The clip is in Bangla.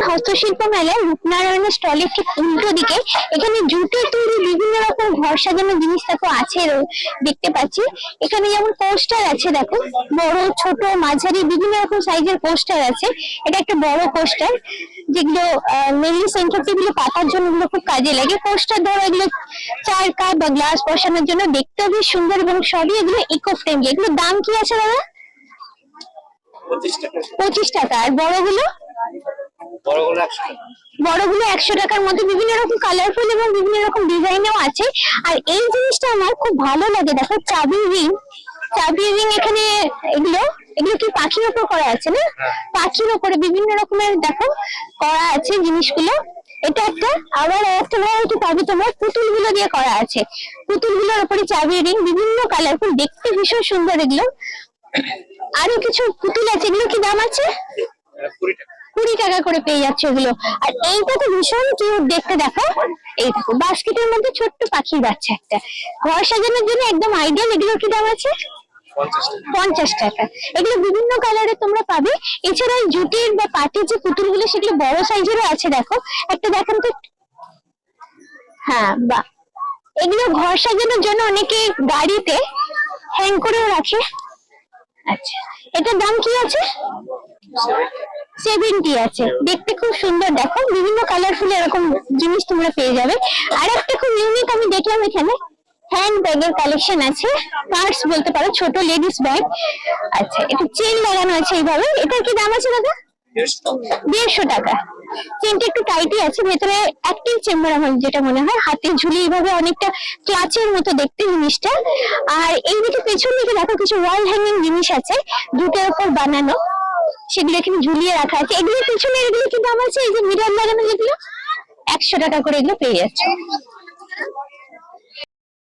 হস্তশিল্প মেলায় রূপনারায়ণের স্টলের ঠিক উল্টো দিকে এখানে জুটের তৈরি বিভিন্ন রকম ঘর সাজানো জিনিস দেখো আছে, দেখতে পাচ্ছি। এখানে যেমন পোস্টার আছে, দেখো বড় ছোট মাঝারি বিভিন্ন রকম সাইজের পোস্টার আছে। এটা একটা বড় পোস্টার, যেগুলো মেনলি সেন্টার টেবিলে পাতার জন্য এগুলো খুব কাজে লাগে। পোস্টার ধরো এগুলো চার কাপ বা গ্লাস বসানোর জন্য, দেখতেও বেশ সুন্দর এবং সবই এগুলো ইকো ফ্রেন্ডলি। এগুলোর দাম কি আছে দাদা? 25 টাকা। আর বড়গুলো? বড়গুলো 100 টাকার মধ্যে বিভিন্ন রকম কালারফুল এবং বিভিন্ন রকম ডিজাইনেও আছে। আর এই জিনিসটা আমার খুব ভালো লাগে, দেখো চাবি রিং। চাবি রিং এখানে এগুলো এগুলো কি পাখির উপর করা আছে না? পাখির উপরে বিভিন্ন রকমের দেখো করা আছে জিনিসগুলো। এটা একটা, আবার একটা ভ্যারাইটি পাবি তোমার পুতুল গুলো দিয়ে করা আছে। পুতুল গুলোর উপরে চাবি রিং বিভিন্ন কালারফুল, দেখতে ভীষণ সুন্দর এগুলো। আরো কিছু পুতুল আছে, এগুলো কি দাম আছে? 20 টাকা করে পেয়ে যাচ্ছে এগুলো। আর এইটা তো ভীষণ কিউট দেখতে, দেখো এই দেখো বাস্কেটের মধ্যে ছোট্ট পাখির বাচ্চা একটা, ঘর সাজানোর জন্য একদম আইডিয়াল। এগুলো কি দাম আছে? 50 টাকা। এগুলো বিভিন্ন কালারে তোমরা পাবে। এছাড়া এই জুটের বা পাটের যে পুতুল গুলো সেগুলো বড় সাইজেরও আছে, দেখো একটা দেখান তো। হ্যাঁ বাহ, এগুলো ঘর সাজানোর জন্য অনেকে গাড়িতে হ্যাং করেও রাখে। আচ্ছা, এটার দাম কি আছে? 70 আছে। দেখতে খুব সুন্দর, দেখো বিভিন্ন কালারফুল এরকম জিনিস তোমরা পেয়ে যাবে। আর একটা খুব ইউনিক আমি দেখলাম, এখানে হ্যান্ড ব্যাগের কালেকশন আছে, পার্স বলতে পারো, ছোট লেডিস ব্যাগ। আচ্ছা, এটা চেন লাগানো আছে এইভাবে। এটার কি দাম আছে দাদা? 150 টাকা। চেনটা একটু টাইটই আছে, ভেতরে অ্যাক্টিভ চেম্বার আমার যেটা মনে হয়, হাতে ঝুলি এইভাবে অনেকটা ক্লাচের মতো দেখতে জিনিসটা। আর এইদিকে পেছন দিকে দেখো কিছু ওয়াল হ্যাঙ্গিং জিনিস আছে জুটের উপর বানানো, সেগুলো এখানে ঝুলিয়ে রাখা আছে। এগুলো পিছনে এগুলো কি দাম আছে? এই যে মিরর লাগানো যেগুলো 100 টাকা করে এগুলো পেয়ে যাচ্ছে।